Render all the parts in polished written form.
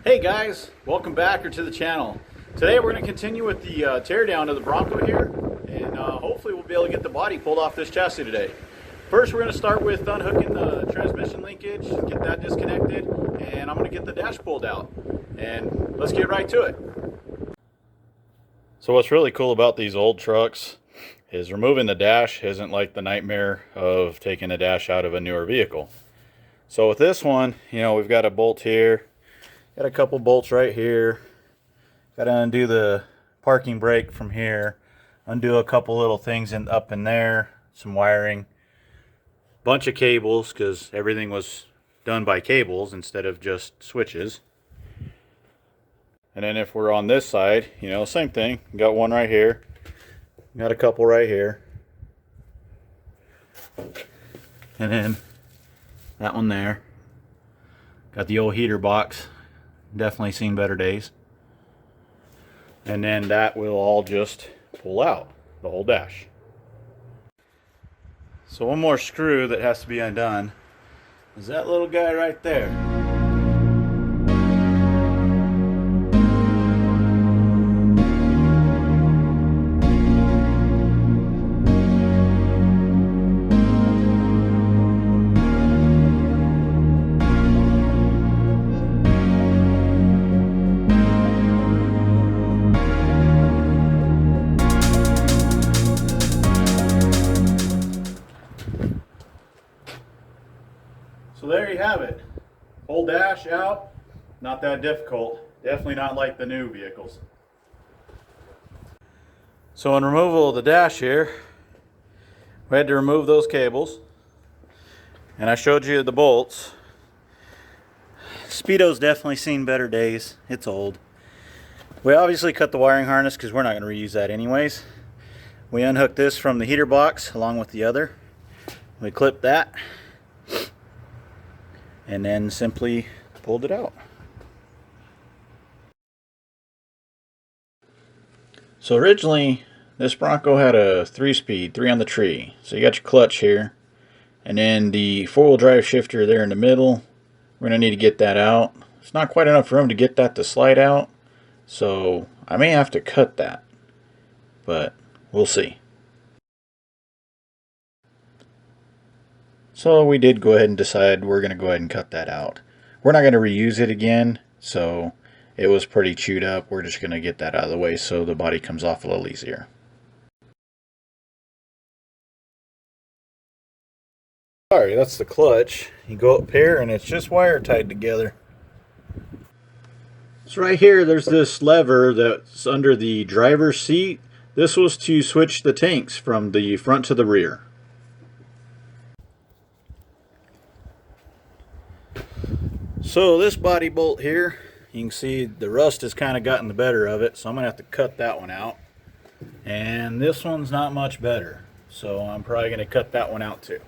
Hey guys, welcome back to the channel. Today we're going to continue with the teardown of the Bronco here, and hopefully we'll be able to get the body pulled off this chassis today. First we're going to start with unhooking the transmission linkage, get that disconnected, and I'm going to get the dash pulled out. And let's get right to it. So what's really cool about these old trucks is removing the dash isn't like the nightmare of taking a dash out of a newer vehicle. So with this one, we've got a bolt here. Got a couple bolts right here. Got to undo the parking brake from here. Undo a couple little things up in there. Some wiring. Bunch of cables because everything was done by cables instead of just switches. And then if we're on this side, same thing. Got one right here. Got a couple right here. And then that one there. Got the old heater box. Definitely seen better days. And then that will all just pull out, the whole dash. So one more screw that has to be undone is that little guy right there. So there you have it. Whole dash out, not that difficult. Definitely not like the new vehicles. So in removal of the dash here, we had to remove those cables. And I showed you the bolts. Speedo's definitely seen better days. It's old. We obviously cut the wiring harness because we're not going to reuse that anyways. We unhooked this from the heater box along with the other. We clipped that. And then simply pulled it out. So originally this Bronco had a 3-speed, 3 on the tree. So you got your clutch here, and then the 4-wheel drive shifter there in the middle. We're going to need to get that out. It's not quite enough room to get that to slide out, so I may have to cut that, but we'll see. So we did go ahead and decide we're going to go ahead and cut that out. We're not going to reuse it again, so it was pretty chewed up. We're just going to get that out of the way so the body comes off a little easier. Sorry, that's the clutch. You go up here and it's just wire tied together. So right here there's this lever that's under the driver's seat. This was to switch the tanks from the front to the rear. So this body bolt here, you can see the rust has kind of gotten the better of it, so I'm going to have to cut that one out. And this one's not much better, so I'm probably going to cut that one out too.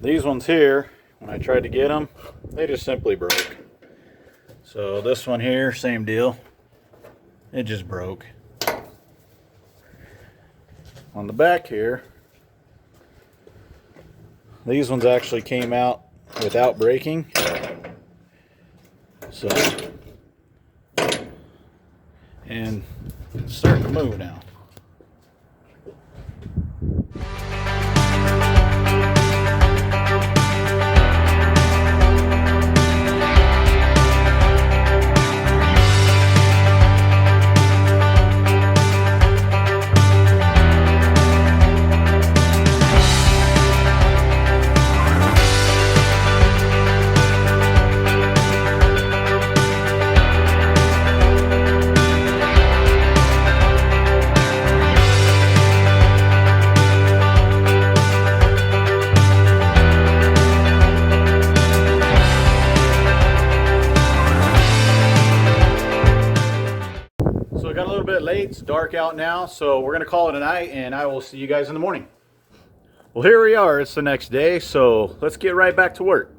These ones here, when I tried to get them, they just simply broke. So this one here, same deal. It just broke. On the back here, these ones actually came out without breaking. So, and it's starting to move now. Late, it's dark out now, so we're gonna call it a night, and I will see you guys in the morning. Well, here we are. It's the next day, so let's get right back to work.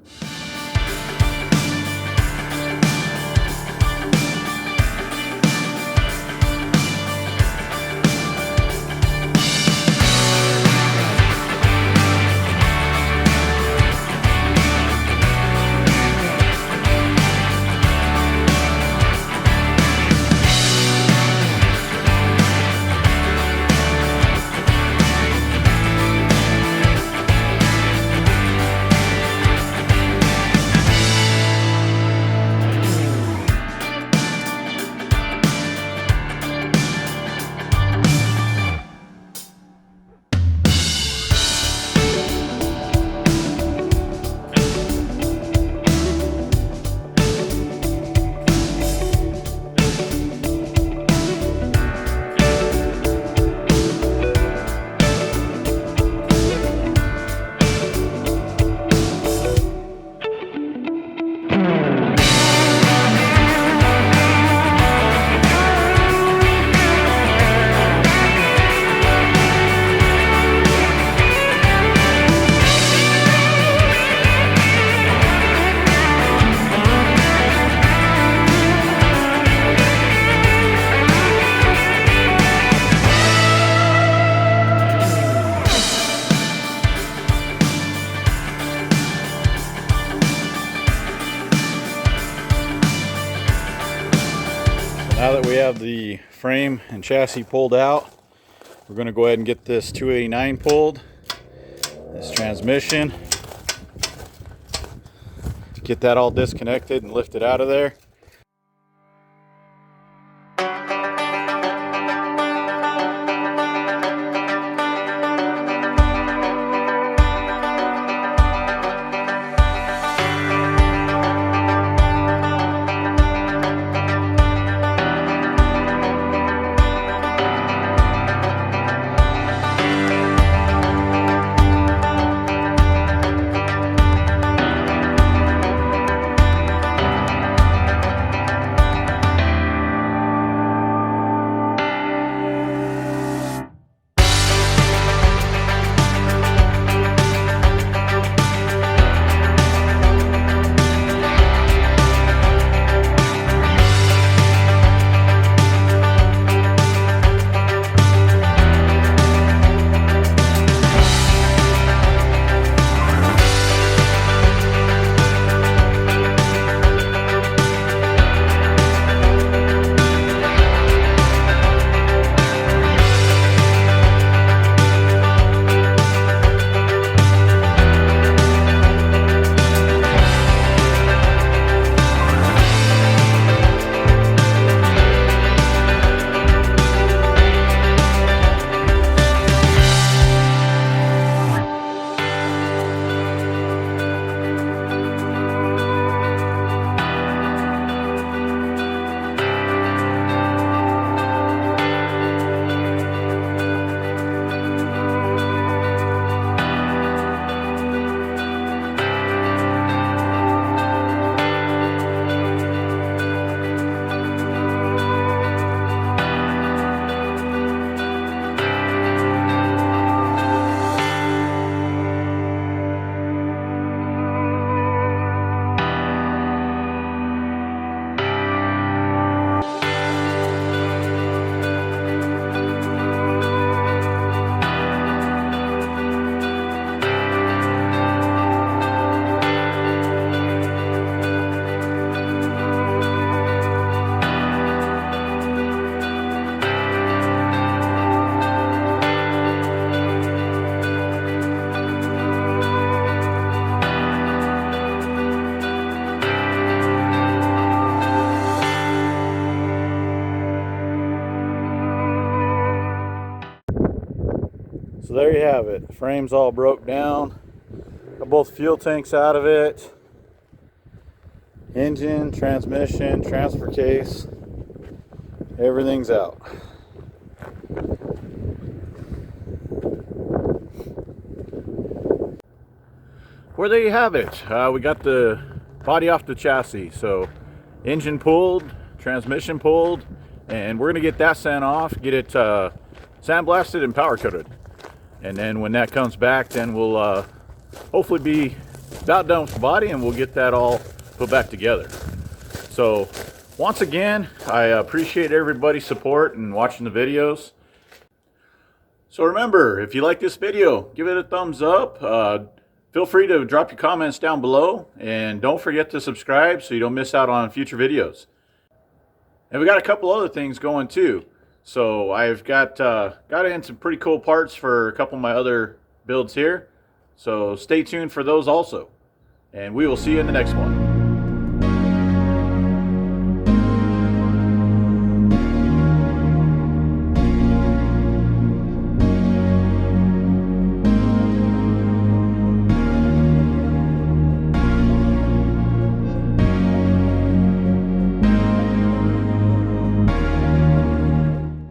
Now that we have the frame and chassis pulled out, we're going to go ahead and get this 289 pulled, this transmission, to get that all disconnected and lifted out of there. So there you have it. The frame's all broke down. Got both fuel tanks out of it. Engine, transmission, transfer case. Everything's out. Well, there you have it. We got the body off the chassis. So engine pulled, transmission pulled, and we're going to get that sand off, get it sandblasted and powder coated. And then when that comes back, then we'll hopefully be about done with the body, and we'll get that all put back together. So once again, I appreciate everybody's support and watching the videos. So remember, if you like this video, give it a thumbs up. Feel free to drop your comments down below, and don't forget to subscribe so you don't miss out on future videos. And we got a couple other things going too. So I've got in some pretty cool parts for a couple of my other builds here. So stay tuned for those also. And we will see you in the next one.